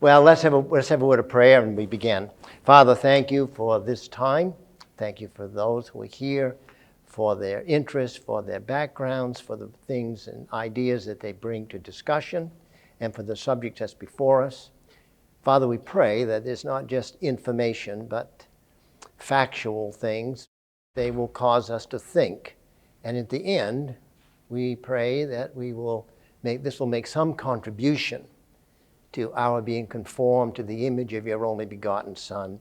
Well, let's have a word of prayer and we begin. Father, thank you for this time. Thank you for those who are here, for their interest, for their backgrounds, for the things and ideas that they bring to discussion, and for the subject that's before us. Father, we pray that it's not just information, but factual things. They will cause us to think. And at the end, we pray that this will make some contribution to our being conformed to the image of your only begotten Son,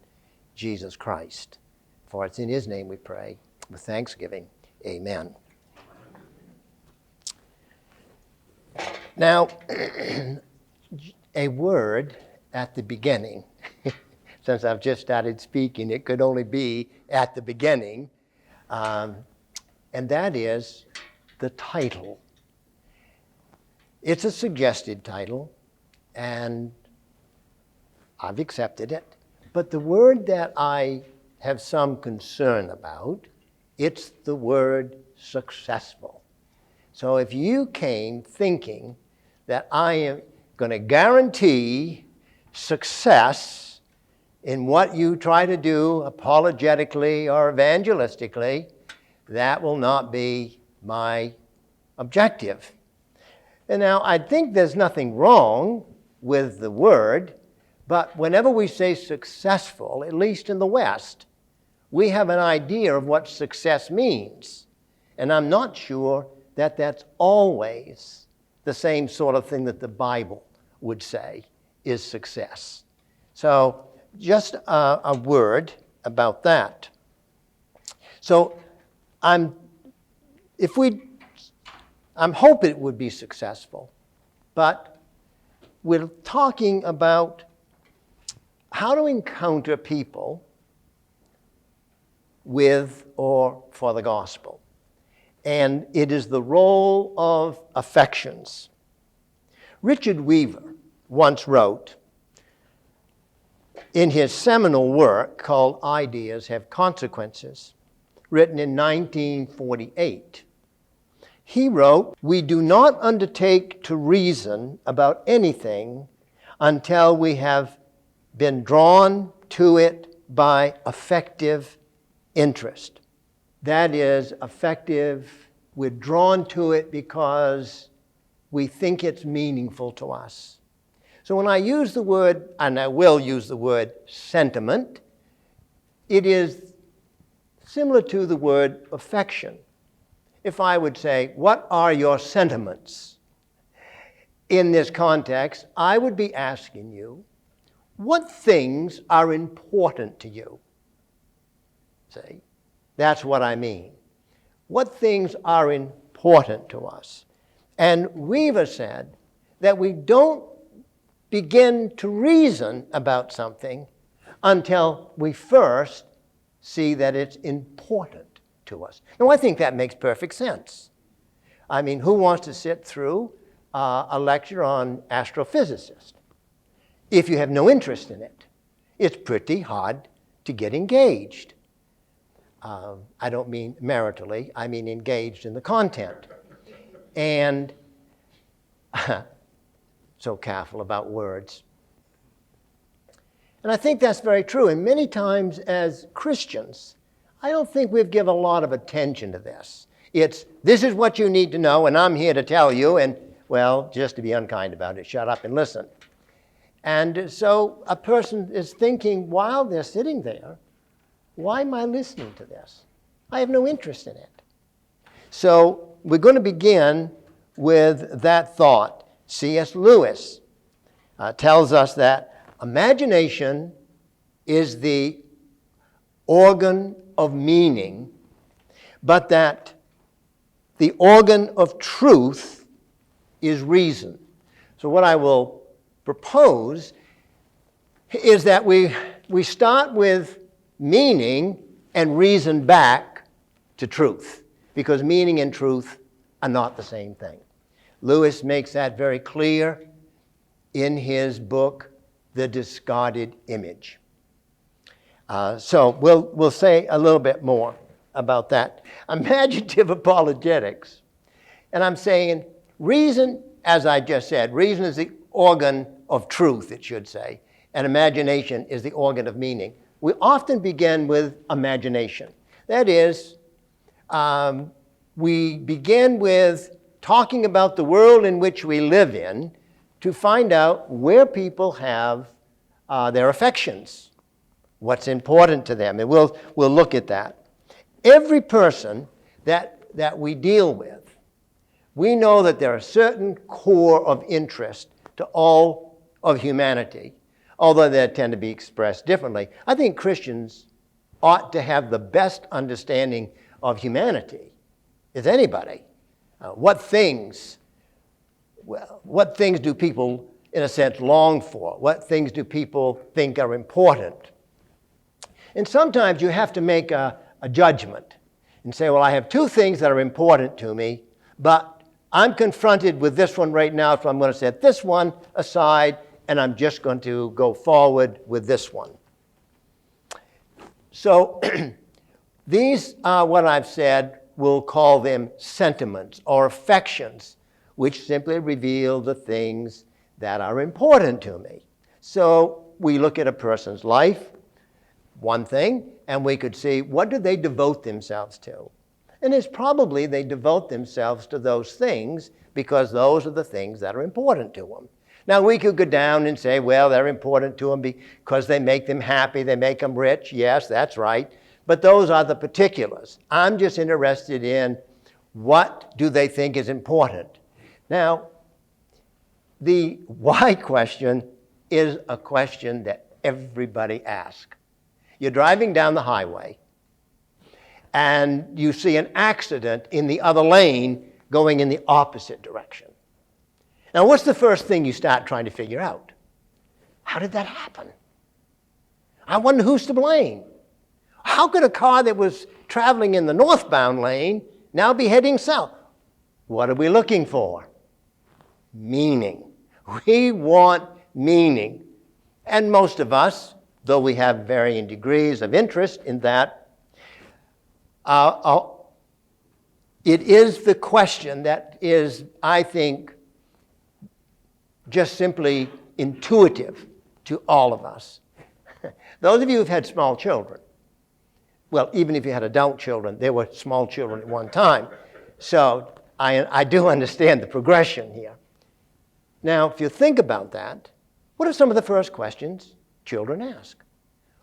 Jesus Christ. For it's in his name we pray with thanksgiving. Amen. Now, a word at the beginning. Since I've just started speaking, it could only be at the beginning. And that is the title. It's a suggested title, and I've accepted it. But the word that I have some concern about, it's the word successful. So if you came thinking that I am going to guarantee success in what you try to do apologetically or evangelistically, that will not be my objective. And now I think there's nothing wrong with the word, but whenever we say successful, at least in the West, we have an idea of what success means. And I'm not sure that that's always the same sort of thing that the Bible would say is success. So just a word about that. So I'm hoping it would be successful, but we're talking about how to encounter people with or for the gospel. And it is the role of affections. Richard Weaver once wrote in his seminal work called Ideas Have Consequences, written in 1948. He wrote, "We do not undertake to reason about anything until we have been drawn to it by affective interest." That is, affective, we're drawn to it because we think it's meaningful to us. So when I use the word, and I will use the word sentiment, it is similar to the word affection. If I would say, what are your sentiments? In this context, I would be asking you, what things are important to you? See, that's what I mean. What things are important to us? And Weaver said that we don't begin to reason about something until we first see that it's important to us. Now, I think that makes perfect sense. I mean, who wants to sit through a lecture on astrophysicists if you have no interest in it? It's pretty hard to get engaged. I don't mean maritally, I mean engaged in the content. And so careful about words. And I think that's very true. And many times as Christians, I don't think we've given a lot of attention to this. This is what you need to know, and I'm here to tell you, and, well, just to be unkind about it, shut up and listen. And so a person is thinking while they're sitting there, why am I listening to this? I have no interest in it. So we're going to begin with that thought. C.S. Lewis tells us that imagination is the organ of meaning, but that the organ of truth is reason. So what I will propose is that we start with meaning and reason back to truth, because meaning and truth are not the same thing. Lewis makes that very clear in his book, The Discarded Image. So we'll say a little bit more about that. Imaginative apologetics. And I'm saying reason, as I just said, reason is the organ of truth, it should say, and imagination is the organ of meaning. We often begin with imagination. That is, we begin with talking about the world in which we live in to find out where people have their affections, what's important to them, and we'll look at that. Every person that we deal with, we know that there are certain core of interest to all of humanity, although they tend to be expressed differently. I think Christians ought to have the best understanding of humanity as anybody. What things do people, in a sense, long for? What things do people think are important? And sometimes you have to make a judgment and say, well, I have two things that are important to me, but I'm confronted with this one right now, so I'm going to set this one aside, and I'm just going to go forward with this one. So these are what I've said, we'll call them sentiments or affections, which simply reveal the things that are important to me. So we look at a person's life, one thing, and we could see what do they devote themselves to. And it's probably they devote themselves to those things because those are the things that are important to them. Now, we could go down and say, well, they're important to them because they make them happy, they make them rich. Yes, that's right. But those are the particulars. I'm just interested in what do they think is important. Now, the why question is a question that everybody asks. You're driving down the highway, and you see an accident in the other lane going in the opposite direction. Now, what's the first thing you start trying to figure out? How did that happen? I wonder who's to blame. How could a car that was traveling in the northbound lane now be heading south? What are we looking for? Meaning. We want meaning. And most of us, though we have varying degrees of interest in that, it is the question that is, I think, just simply intuitive to all of us. Those of you who've had small children, well, even if you had adult children, they were small children at one time. So I do understand the progression here. Now, if you think about that, what are some of the first questions children ask?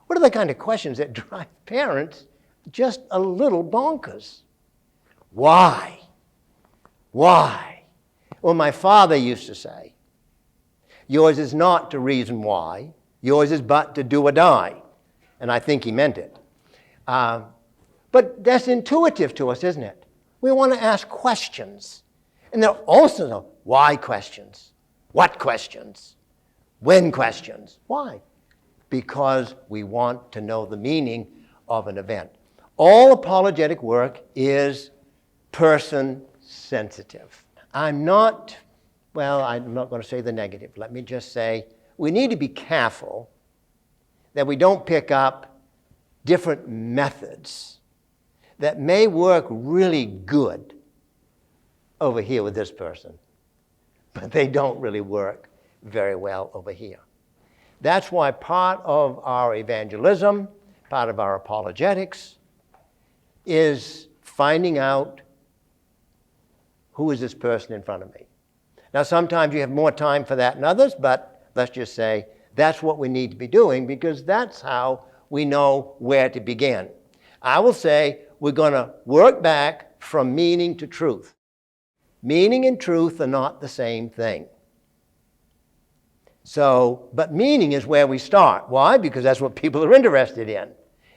What are the kind of questions that drive parents just a little bonkers? Why? Why? Well, my father used to say, yours is not to reason why, yours is but to do or die. And I think he meant it. But that's intuitive to us, isn't it? We want to ask questions. And there are also the why questions, what questions, when questions. Why? Because we want to know the meaning of an event. All apologetic work is person-sensitive. I'm not going to say the negative. Let me just say we need to be careful that we don't pick up different methods that may work really good over here with this person, but they don't really work very well over here. That's why part of our evangelism, part of our apologetics, is finding out who is this person in front of me. Now, sometimes you have more time for that than others, but let's just say that's what we need to be doing because that's how we know where to begin. I will say we're going to work back from meaning to truth. Meaning and truth are not the same thing. But meaning is where we start. Why? Because that's what people are interested in.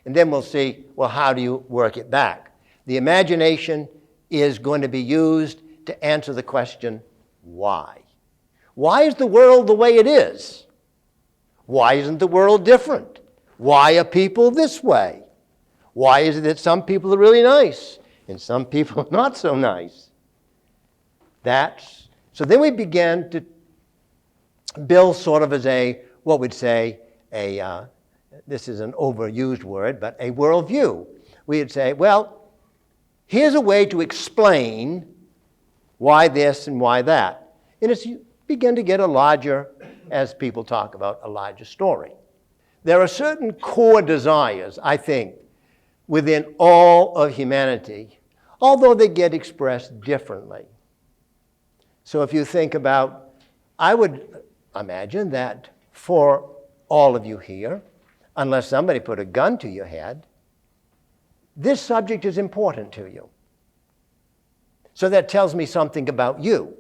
And then we'll see, well, how do you work it back? The imagination is going to be used to answer the question, why? Why is the world the way it is? Why isn't the world different? Why are people this way? Why is it that some people are really nice and some people are not so nice? So then we begin to build sort of as what we'd say, this is an overused word, but a worldview. We'd say, well, here's a way to explain why this and why that. And as you begin to get a larger as people talk about Elijah's story. There are certain core desires, I think, within all of humanity, although they get expressed differently. So if you think about, I would imagine that for all of you here, unless somebody put a gun to your head, this subject is important to you. So that tells me something about you.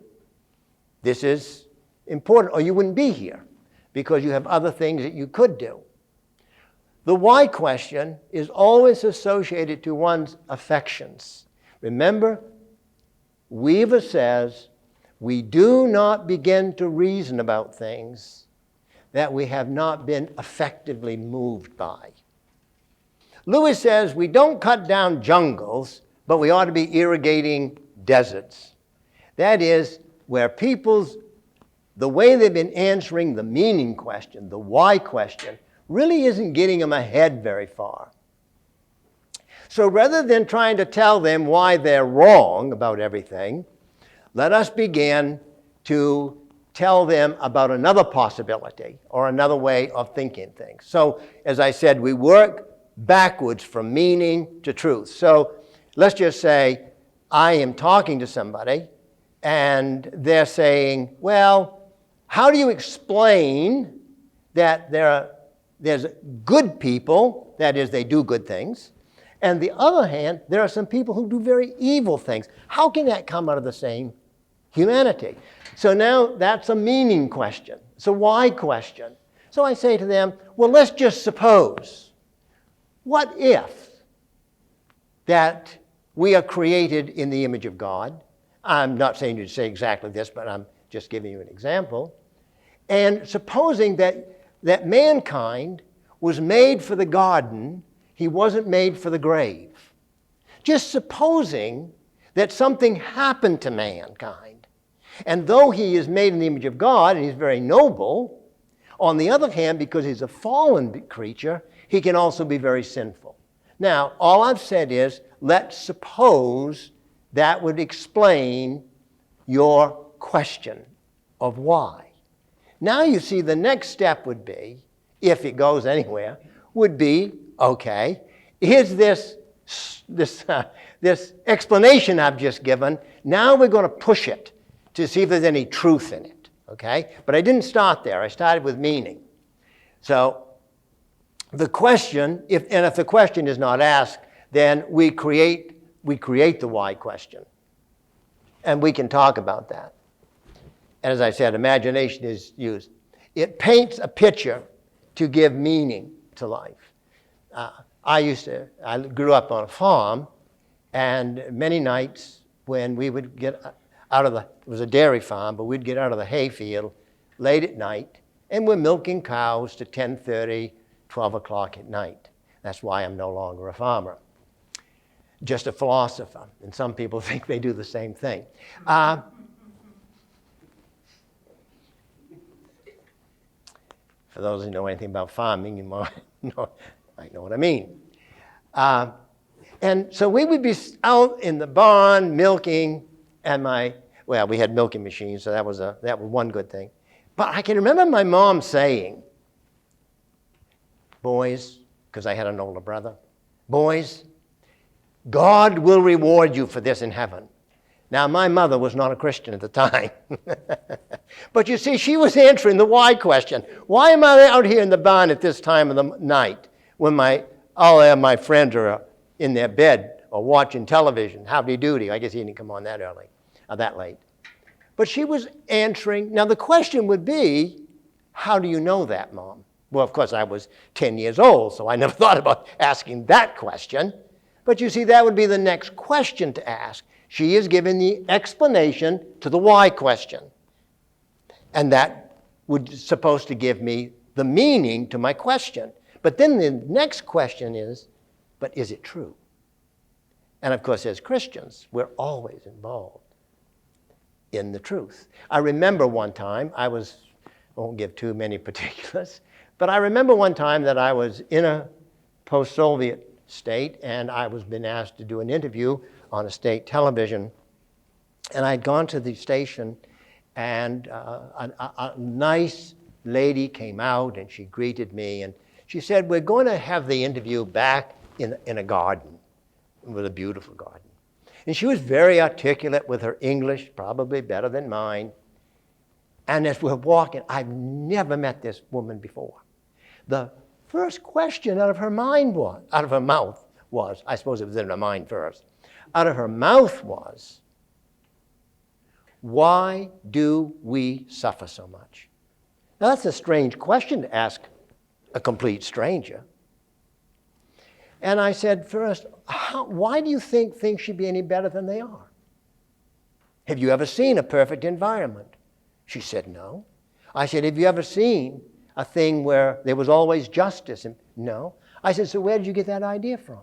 This is important, or you wouldn't be here, because you have other things that you could do. The why question is always associated to one's affections. Remember, Weaver says, we do not begin to reason about things that we have not been effectively moved by. Lewis says we don't cut down jungles, but we ought to be irrigating deserts. That is, where the way they've been answering the meaning question, the why question, really isn't getting them ahead very far. So rather than trying to tell them why they're wrong about everything, let us begin to tell them about another possibility or another way of thinking things. So, as I said, we work backwards from meaning to truth. So let's just say I am talking to somebody and they're saying, well, how do you explain that there's good people, that is, they do good things, and the other hand, there are some people who do very evil things. How can that come out of the same humanity? So now that's a meaning question. It's a why question. So I say to them, well, let's just suppose, what if that we are created in the image of God? I'm not saying you say exactly this, but I'm just giving you an example. And supposing that mankind was made for the garden, he wasn't made for the grave. Just supposing that something happened to mankind. And though he is made in the image of God and he's very noble, on the other hand, because he's a fallen creature, he can also be very sinful. Now, all I've said is, let's suppose that would explain your question of why. Now you see the next step would be, if it goes anywhere, would be, okay, is this explanation I've just given, now we're going to push it to see if there's any truth in it, okay? But I didn't start there. I started with meaning. So the question, if the question is not asked, then we create the why question. And we can talk about that. As I said, imagination is used. It paints a picture to give meaning to life. I grew up on a farm, and many nights when we would get out of it was a dairy farm, but we'd get out of the hayfield late at night, and we're milking cows to 10:30, 12 o'clock at night. That's why I'm no longer a farmer, just a philosopher. And some people think they do the same thing. For those who know anything about farming, you might know what I mean. And so we would be out in the barn milking, and we had milking machines, so that was one good thing. But I can remember my mom saying, boys, because I had an older brother, boys, God will reward you for this in heaven. Now, my mother was not a Christian at the time. But you see, she was answering the why question. Why am I out here in the barn at this time of the night when all of my friends are in their bed or watching television? Howdy doody. I guess he didn't come on that early, or that late. But she was answering. Now, the question would be, how do you know that, Mom? Well, of course, I was 10 years old, so I never thought about asking that question. But you see, that would be the next question to ask. She is giving the explanation to the why question. And that would supposed to give me the meaning to my question. But then the next question is, but is it true? And of course, as Christians, we're always involved in the truth. I remember one time, I won't give too many particulars, but I remember one time that I was in a post-Soviet state, and I was being asked to do an interview on a state television. And I'd gone to the station, and a nice lady came out and she greeted me, and she said, we're going to have the interview back in a garden, with a beautiful garden. And she was very articulate with her English, probably better than mine. And as we're walking, I've never met this woman before. The first question out of her mouth was, I suppose it was in her mind first, out of her mouth was, why do we suffer so much? Now, that's a strange question to ask a complete stranger. And I said, first, why do you think things should be any better than they are? Have you ever seen a perfect environment? She said, no. I said, have you ever seen a thing where there was always justice? And no. I said, so where did you get that idea from?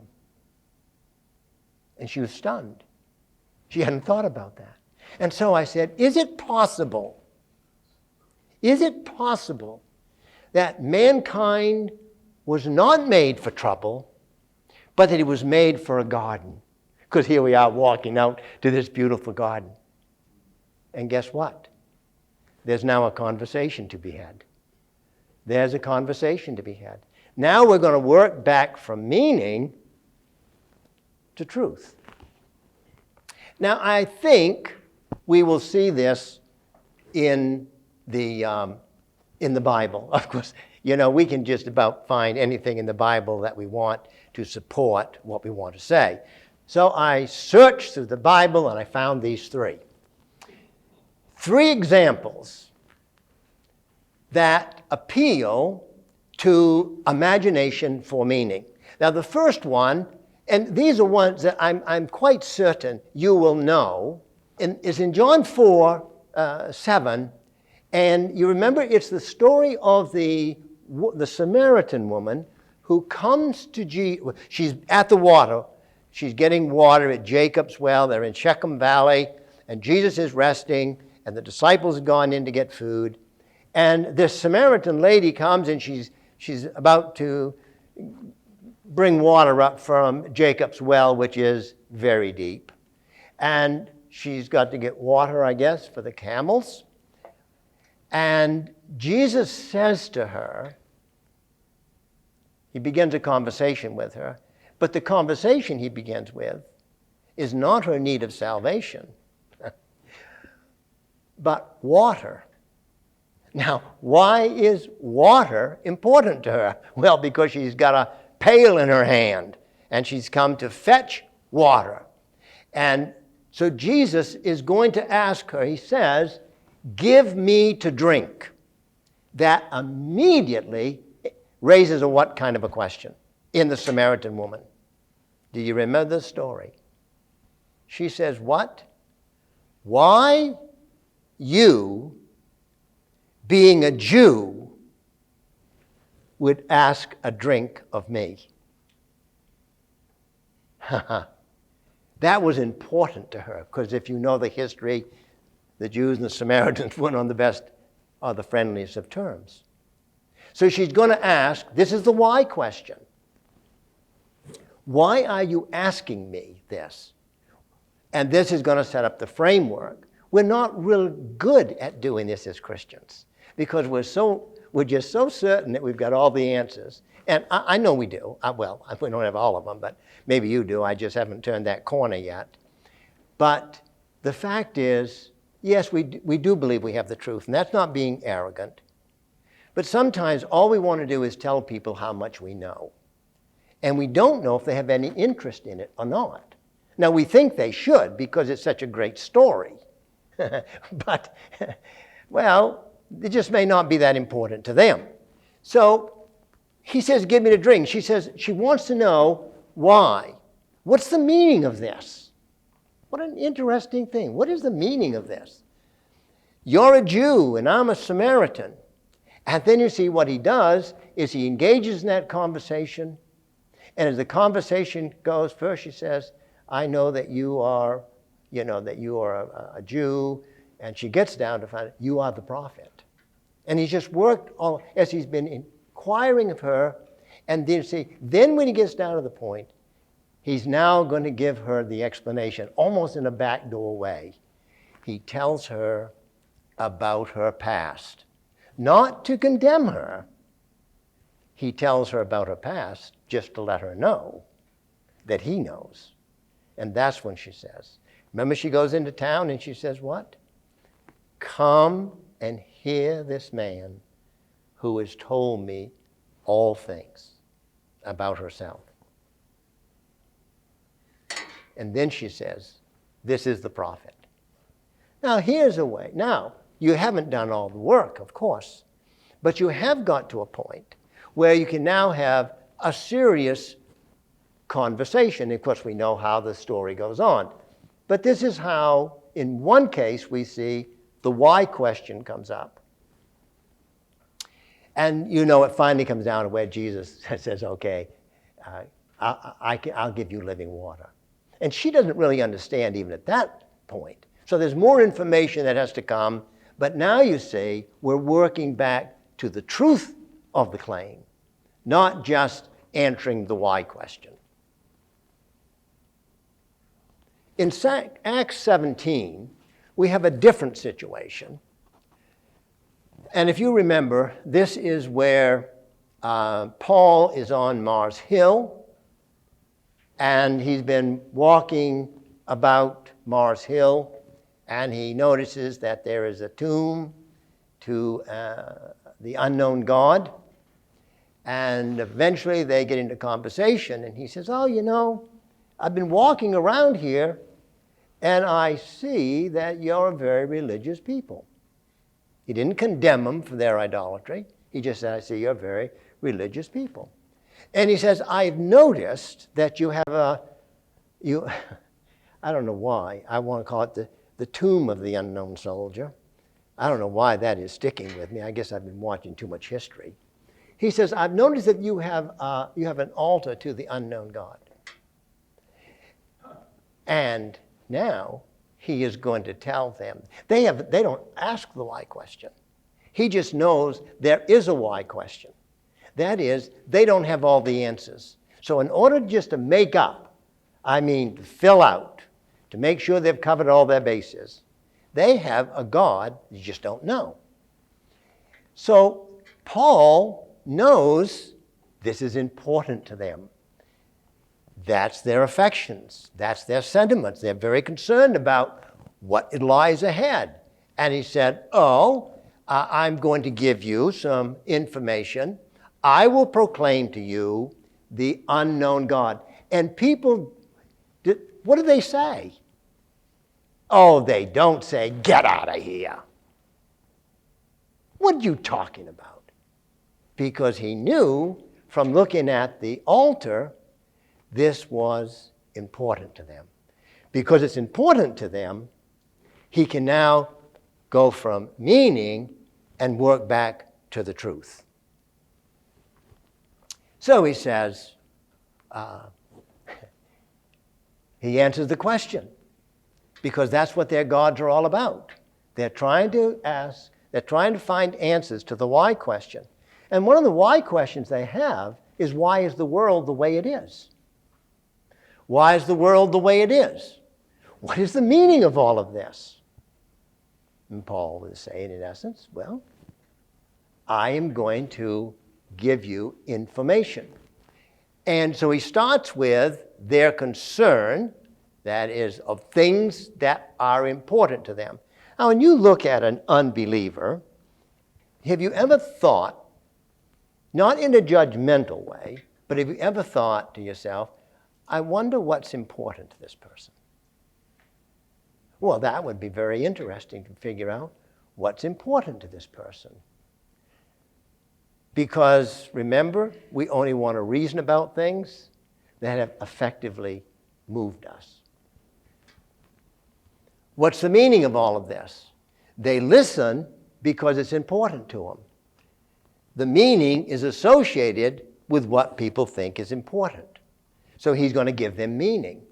And she was stunned. She hadn't thought about that. And so I said, is it possible that mankind was not made for trouble, but that it was made for a garden? Because here we are walking out to this beautiful garden. And guess what? There's now a conversation to be had. There's a conversation to be had. Now we're going to work back from meaning to truth. Now, I think we will see this in the Bible. Of course, we can just about find anything in the Bible that we want to support what we want to say. So I searched through the Bible and I found these three. Three examples that appeal to imagination for meaning. Now, the first one, and these are ones that I'm quite certain you will know, is in John 4:7. And you remember, it's the story of the Samaritan woman who comes to Jesus. She's at the water. She's getting water at Jacob's well. They're in Shechem Valley, and Jesus is resting, and the disciples have gone in to get food. And this Samaritan lady comes, and she's about to bring water up from Jacob's well, which is very deep. And she's got to get water, I guess, for the camels. And Jesus says to her, he begins a conversation with her, but the conversation he begins with is not her need of salvation, but water. Now, why is water important to her? Well, because she's got a pail in her hand, and she's come to fetch water. And so Jesus is going to ask her, he says, give me to drink. That immediately raises a what kind of a question in the Samaritan woman? Do you remember the story? She says, what? Why you, being a Jew, would ask a drink of me? That was important to her, because if you know the history, the Jews and the Samaritans weren't on the best or the friendliest of terms. So she's going to ask, this is the why question. Why are you asking me this? And this is going to set up the framework. We're not real good at doing this as Christians, because we're just so certain that we've got all the answers. And I know we do. Well, we don't have all of them, but maybe you do. I just haven't turned that corner yet. But the fact is, yes, we do believe we have the truth, and that's not being arrogant. But sometimes all we want to do is tell people how much we know. And we don't know if they have any interest in it or not. Now, we think they should because it's such a great story. But, well, it just may not be that important to them. So he says, give me a drink. She says she wants to know why. What's the meaning of this? What an interesting thing. What is the meaning of this? You're a Jew and I'm a Samaritan. And then you see what he does is he engages in that conversation. And as the conversation goes, first she says, I know that you are, a Jew. And she gets down to find out, you are the prophet. And he's just worked all, as he's been inquiring of her. And then when he gets down to the point, he's now going to give her the explanation, almost in a backdoor way. He tells her about her past. not to condemn her. He tells her about her past just to let her know that he knows. And that's when she says, remember she goes into town and she says what? Come and hear this man who has told me all things about herself. And then she says, this is the prophet. Now here's a way. Now, you haven't done all the work, of course, but you have got to a point where you can now have a serious conversation. Of course, we know how the story goes on. But this is how, in one case, we see the why question comes up. And you know, it finally comes down to where Jesus says, okay, I'll give you living water. And she doesn't really understand even at that point. So there's more information that has to come. But now you see, we're working back to the truth of the claim, not just answering the why question. In Acts 17, we have a different situation. And if you remember, this is where Paul is on Mars Hill, and he's been walking about Mars Hill, and he notices that there is a tomb to the unknown God. And eventually they get into conversation, and he says, oh, you know, I've been walking around here, and I see that you're a very religious people. He didn't condemn them for their idolatry. He just said, I see you're very religious people. And he says, I've noticed that you have I don't know why, I want to call it the tomb of the unknown soldier. I don't know why that is sticking with me. I guess I've been watching too much history. He says, I've noticed that you have an altar to the unknown God. And now he is going to tell them. They don't ask the why question. He just knows there is a why question. That is, they don't have all the answers. So in order just to make up, to fill out, to make sure they've covered all their bases, they have a God you just don't know. So Paul knows this is important to them. That's their affections. That's their sentiments. They're very concerned about what lies ahead. And he said, I'm going to give you some information. I will proclaim to you the unknown God. And people, what do they say? Oh, they don't say, get out of here. What are you talking about? Because he knew from looking at the altar, this was important to them. Because it's important to them, he can now go from meaning and work back to the truth. So he says, he answers the question, because that's what their gods are all about. They're trying to find answers to the why question. And one of the why questions they have is, why is the world the way it is? Why is the world the way it is? What is the meaning of all of this? And Paul is saying, in essence, well, I am going to give you information. And so he starts with their concern, that is, of things that are important to them. Now, when you look at an unbeliever, have you ever thought, not in a judgmental way, but have you ever thought to yourself, I wonder what's important to this person? Well, that would be very interesting to figure out what's important to this person. Because, remember, we only want to reason about things that have effectively moved us. What's the meaning of all of this? They listen because it's important to them. The meaning is associated with what people think is important. So he's going to give them meaning.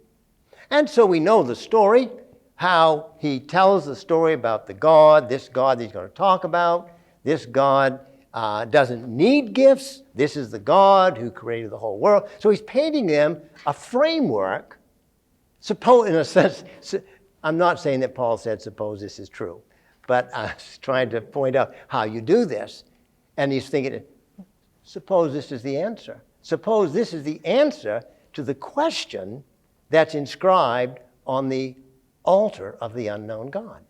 And so we know the story, how he tells the story about the God, this God that he's going to talk about. This God doesn't need gifts. This is the God who created the whole world. So he's painting them a framework. Suppose, in a sense, I'm not saying that Paul said, suppose this is true. but I was trying to point out how you do this. And he's thinking, suppose this is the answer. Suppose this is the answer to the question that's inscribed on the altar of the unknown God.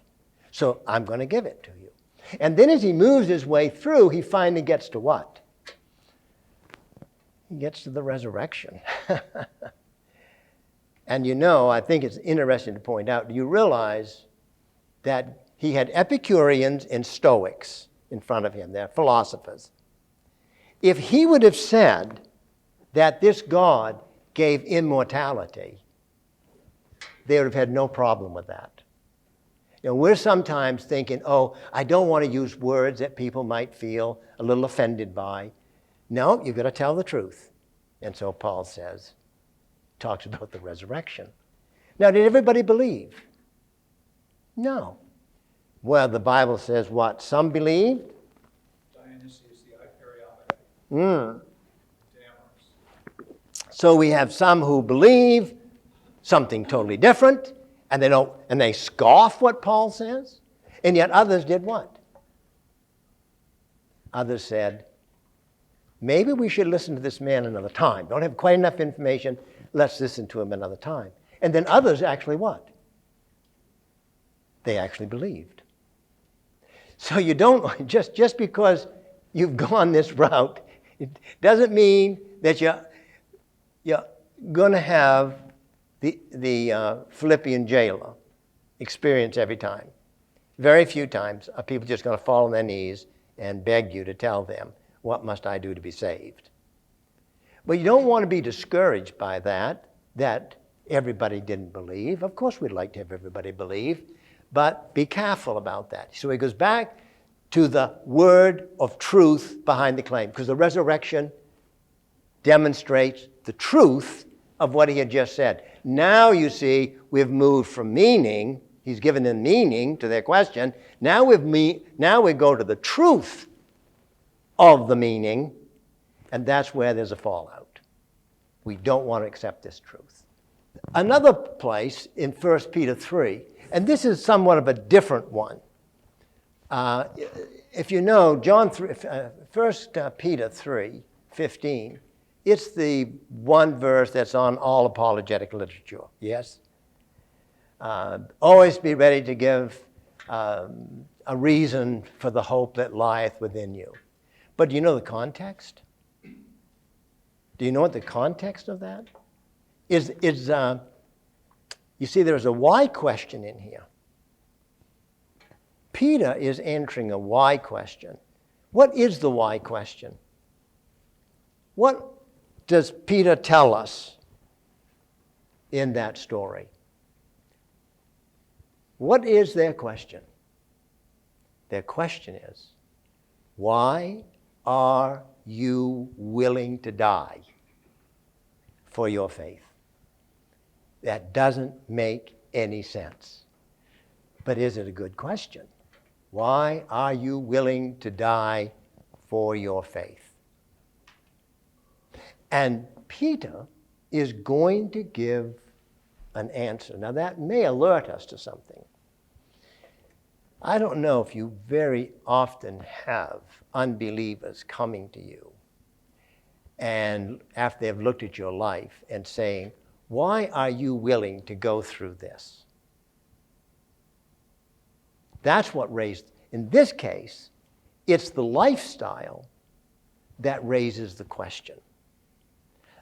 So I'm going to give it to you. And then as he moves his way through, he finally gets to what? He gets to the resurrection. And I think it's interesting to point out, you realize that he had Epicureans and Stoics in front of him. They're philosophers. If he would have said that this God gave immortality, they would have had no problem with that. We're sometimes thinking, I don't want to use words that people might feel a little offended by. No, you've got to tell the truth. And so Paul talks about the resurrection. Now, did everybody believe? No. Well, the Bible says what? Some believed? Dionysius the Hyperionic. So we have some who believe something totally different, and they scoff what Paul says, and yet others did what? Others said, maybe we should listen to this man another time. Don't have quite enough information. Let's listen to him another time. And then others actually what? They actually believed. So you don't, just because you've gone this route, it doesn't mean that you're going to have the Philippian jailer experience every time. Very few times are people just going to fall on their knees and beg you to tell them, what must I do to be saved? But you don't want to be discouraged by that everybody didn't believe. Of course we'd like to have everybody believe, but be careful about that. So he goes back to the word of truth behind the claim, because the resurrection demonstrates the truth of what he had just said. Now you see, we've moved from meaning, he's given them meaning to their question, now we go to the truth of the meaning, and that's where there's a fallout. We don't want to accept this truth. Another place in 1 Peter 3, and this is somewhat of a different one. If you know, 1 Peter 3:15, it's the one verse that's on all apologetic literature, yes? Always be ready to give a reason for the hope that lieth within you. But do you know the context? Do you know what the context of that is? You see, there's a why question in here. Peter is answering a why question. What is the why question? What does Peter tell us in that story? What is their question? Their question is, why are you willing to die for your faith? That doesn't make any sense. But is it a good question? Why are you willing to die for your faith? And Peter is going to give an answer. Now that may alert us to something. I don't know if you very often have unbelievers coming to you and after they've looked at your life and saying, why are you willing to go through this? That's what raised, in this case, it's the lifestyle that raises the question.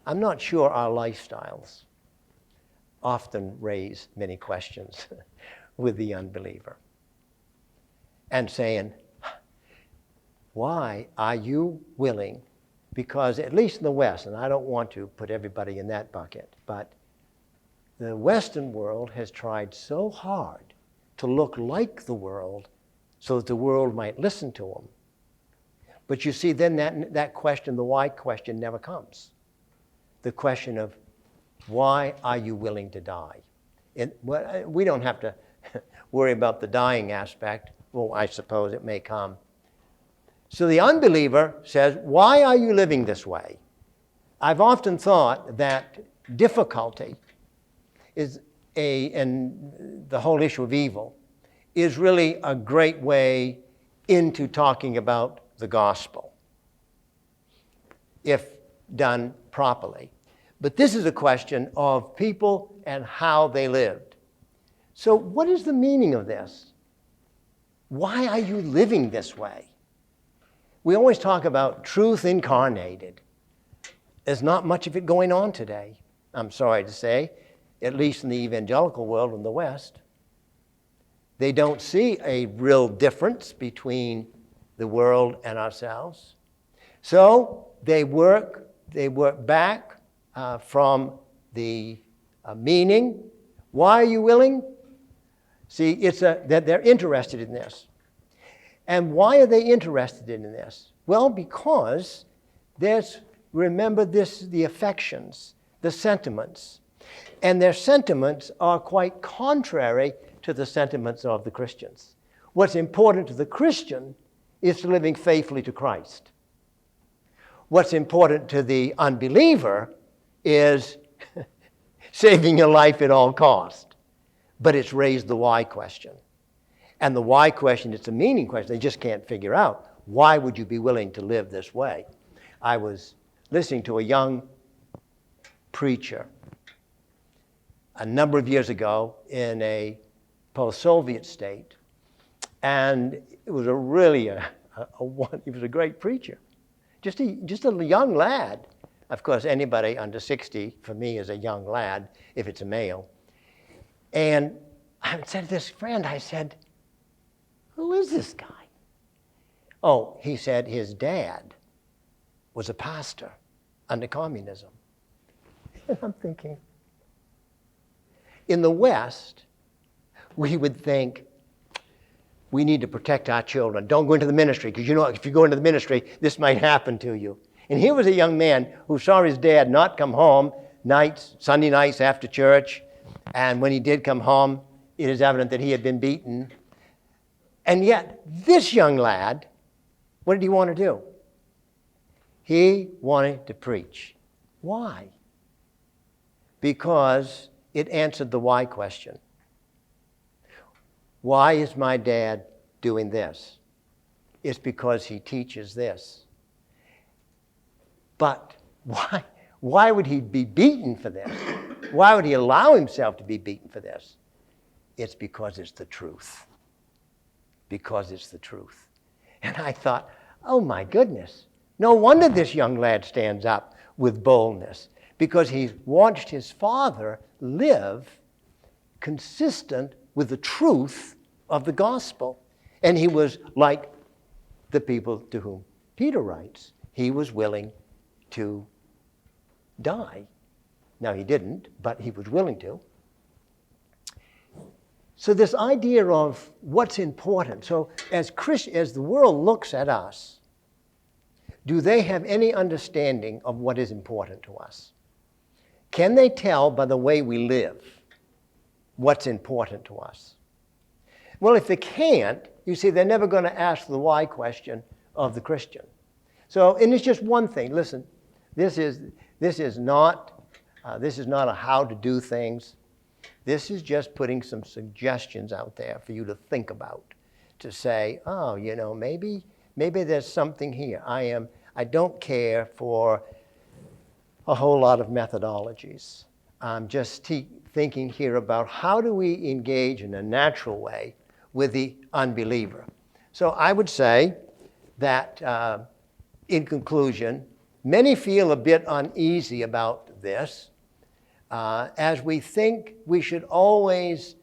I'm not sure our lifestyles often raise many questions with the unbeliever. And saying, why are you willing? Because at least in the West, and I don't want to put everybody in that bucket, but the Western world has tried so hard to look like the world so that the world might listen to them. But you see, then that question, the why question, never comes. The question of, why are you willing to die? We don't have to worry about the dying aspect. Well, I suppose it may come. So the unbeliever says, why are you living this way? I've often thought that difficulty and the whole issue of evil is really a great way into talking about the gospel, if done properly. But this is a question of people and how they lived. So what is the meaning of this? Why are you living this way? We always talk about truth incarnated. There's not much of it going on today, I'm sorry to say, at least in the evangelical world in the West. They don't see a real difference between the world and ourselves. So they work back from the meaning. Why are you willing? See, that they're interested in this. And why are they interested in this? Well, because remember this, the affections, the sentiments. And their sentiments are quite contrary to the sentiments of the Christians. What's important to the Christian is living faithfully to Christ. What's important to the unbeliever is saving your life at all cost. But it's raised the why question. And the why question, it's a meaning question. They just can't figure out, why would you be willing to live this way? I was listening to a young preacher a number of years ago in a post-Soviet state. And it was he was a great preacher. Just a young lad. Of course, anybody under 60, for me, is a young lad, if it's a male. And I said to this friend, I said, who is this guy? Oh, he said his dad was a pastor under communism. And I'm thinking, in the West, we would think, we need to protect our children. Don't go into the ministry, because you know, if you go into the ministry, this might happen to you. And here was a young man who saw his dad not come home Sunday nights after church. And when he did come home, it is evident that he had been beaten. And yet, this young lad, what did he want to do? He wanted to preach. Why? Because it answered the why question. Why is my dad doing this? It's because he teaches this. But why would he be beaten for this? Why would he allow himself to be beaten for this? It's because it's the truth. Because it's the truth. And I thought, oh my goodness, no wonder this young lad stands up with boldness, because he's watched his father live consistent with the truth of the gospel. And he was like the people to whom Peter writes. He was willing to die. Now he didn't, but he was willing to. So this idea of what's important. So as the world looks at us, do they have any understanding of what is important to us? Can they tell by the way we live what's important to us? Well, if they can't, you see, they're never going to ask the why question of the Christian. So, and it's just one thing. Listen, this is not a how to do things. This is just putting some suggestions out there for you to think about, to say, oh, you know, maybe there's something here. I don't care for a whole lot of methodologies. I'm just thinking here about how do we engage in a natural way with the unbeliever. So I would say that in conclusion, many feel a bit uneasy about this, as we think we should always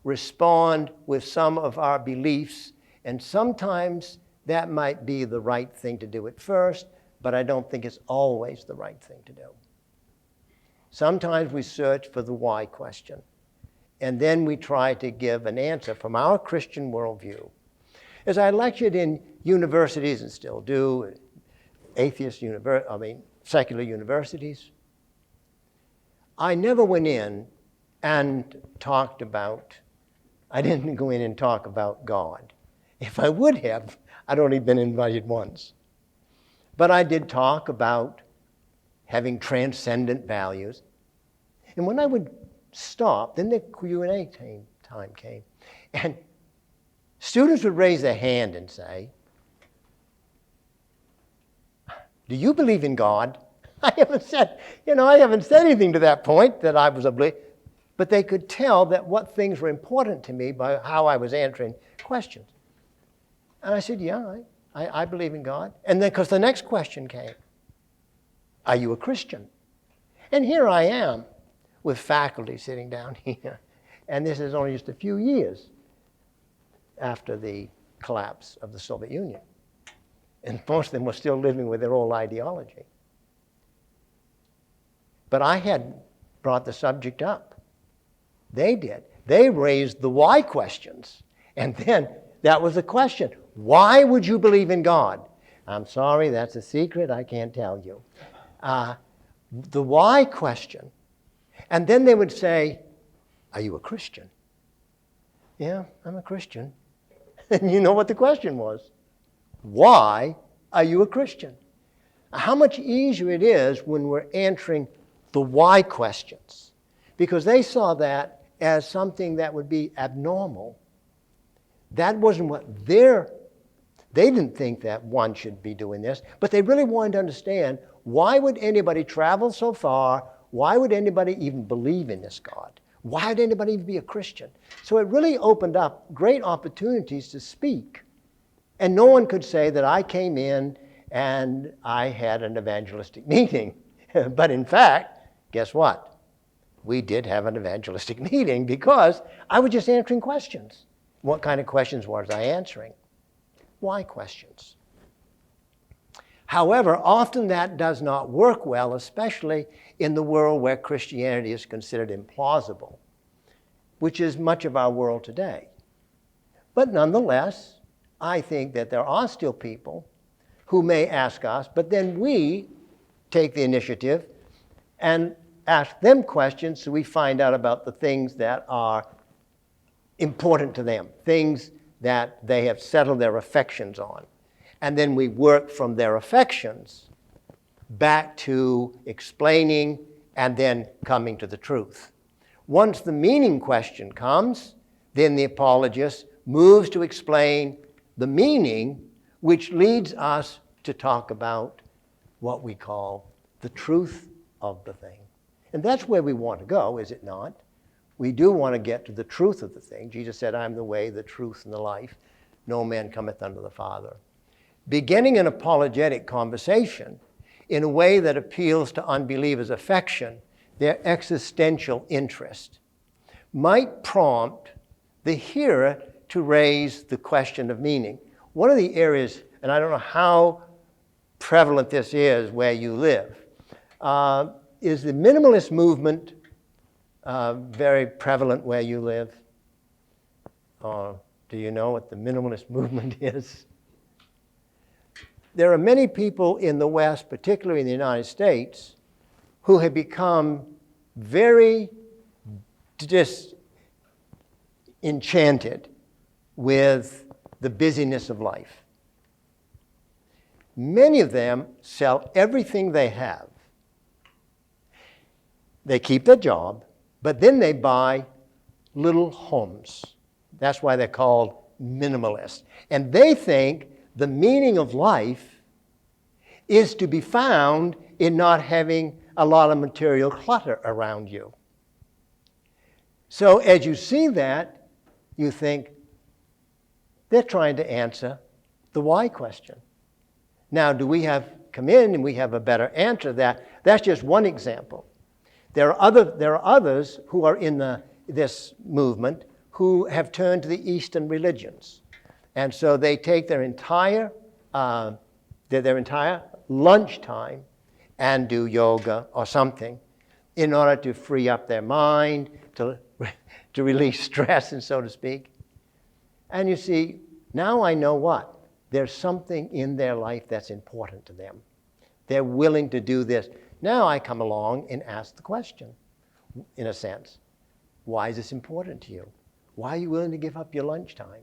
respond with some of our beliefs, and sometimes that might be the right thing to do at first, but I don't think it's always the right thing to do. Sometimes we search for the why question, and then we try to give an answer from our Christian worldview. As I lectured in universities and still do, secular universities, I never went in and talked about, I didn't go in and talk about God. If I would have, I'd only been invited once. But I did talk about having transcendent values. And when I would stop, then the Q&A time came. And students would raise their hand and say, do you believe in God? I haven't said anything to that point that I was a believer. But they could tell that what things were important to me by how I was answering questions. And I said, yeah, I believe in God. And then, because the next question came, are you a Christian? And here I am with faculty sitting down here. And this is only just a few years after the collapse of the Soviet Union. And most of them were still living with their old ideology. But I had brought the subject up. They did. They raised the why questions. And then that was the question. Why would you believe in God? I'm sorry, that's a secret. I can't tell you. The why question. And then they would say, are you a Christian? Yeah, I'm a Christian. And you know what the question was? Why are you a Christian? How much easier it is when we're answering the why questions. Because they saw that as something that would be abnormal. That wasn't what they didn't think that one should be doing this, but they really wanted to understand, why would anybody travel so far? Why would anybody even believe in this God? Why would anybody even be a Christian? So it really opened up great opportunities to speak. And no one could say that I came in and I had an evangelistic meeting. But in fact, guess what? We did have an evangelistic meeting because I was just answering questions. What kind of questions was I answering? Why questions? However, often that does not work well, especially in the world where Christianity is considered implausible, which is much of our world today. But nonetheless, I think that there are still people who may ask us, but then we take the initiative and ask them questions so we find out about the things that are important to them, things that they have settled their affections on. And then we work from their affections back to explaining and then coming to the truth. Once the meaning question comes, then the apologist moves to explain the meaning, which leads us to talk about what we call the truth of the thing. And that's where we want to go, is it not? We do want to get to the truth of the thing. Jesus said, I'm the way, the truth, and the life. No man cometh unto the Father. Beginning an apologetic conversation in a way that appeals to unbelievers' affection, their existential interest, might prompt the hearer to raise the question of meaning. One of the areas, and I don't know how prevalent this is where you live, is the minimalist movement very prevalent where you live? Or do you know what the minimalist movement is? There are many people in the West, particularly in the United States, who have become very disenchanted with the busyness of life. Many of them sell everything they have. They keep their job, but then they buy little homes. That's why they're called minimalists. And they think the meaning of life is to be found in not having a lot of material clutter around you. So as you see that, you think they're trying to answer the why question. Now, do we have come in and we have a better answer to that? That's just one example. There are others who are in this movement who have turned to the Eastern religions. And so they take their entire lunchtime and do yoga or something in order to free up their mind, to release stress, and so to speak. And you see, now I know what? There's something in their life that's important to them. They're willing to do this. Now I come along and ask the question, in a sense, why is this important to you? Why are you willing to give up your lunchtime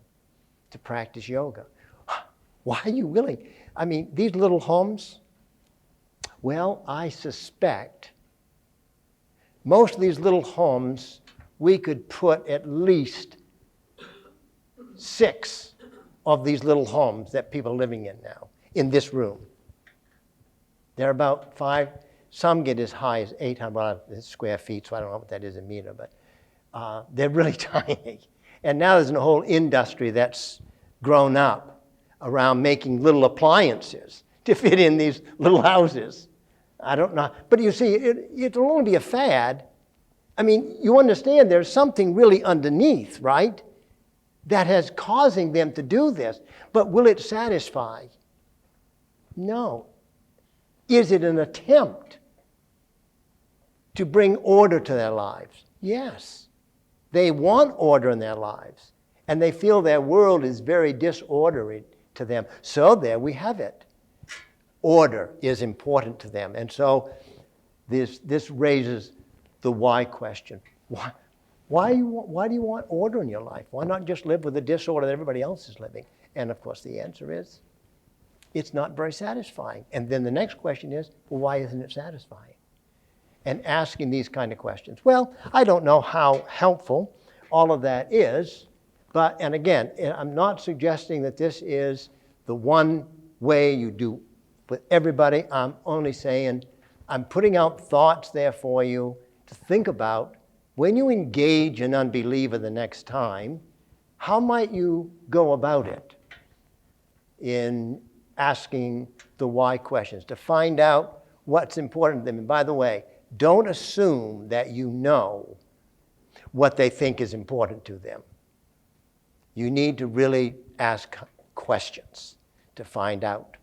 to practice yoga? Why are you willing? I mean, these little homes, well, I suspect most of these little homes, we could put at least 6 of these little homes that people are living in now, in this room. They're about 5, some get as high as 800 square feet, so I don't know what that is in meter, but they're really tiny. And now there's a whole industry that's grown up around making little appliances to fit in these little houses. I don't know. But you see, it'll only be a fad. I mean, you understand there's something really underneath, right? That has causing them to do this. But will it satisfy? No. Is it an attempt to bring order to their lives? Yes. They want order in their lives. And they feel their world is very disordered to them. So there we have it. Order is important to them. And so this raises the why question. Why do you want order in your life? Why not just live with the disorder that everybody else is living? And of course the answer is, it's not very satisfying. And then the next question is, well, why isn't it satisfying? And asking these kind of questions. Well, I don't know how helpful all of that is, and again, I'm not suggesting that this is the one way you do with everybody. I'm only saying I'm putting out thoughts there for you to think about. When you engage an unbeliever the next time, how might you go about it in asking the why questions to find out what's important to them? And by the way, don't assume that you know what they think is important to them. You need to really ask questions to find out.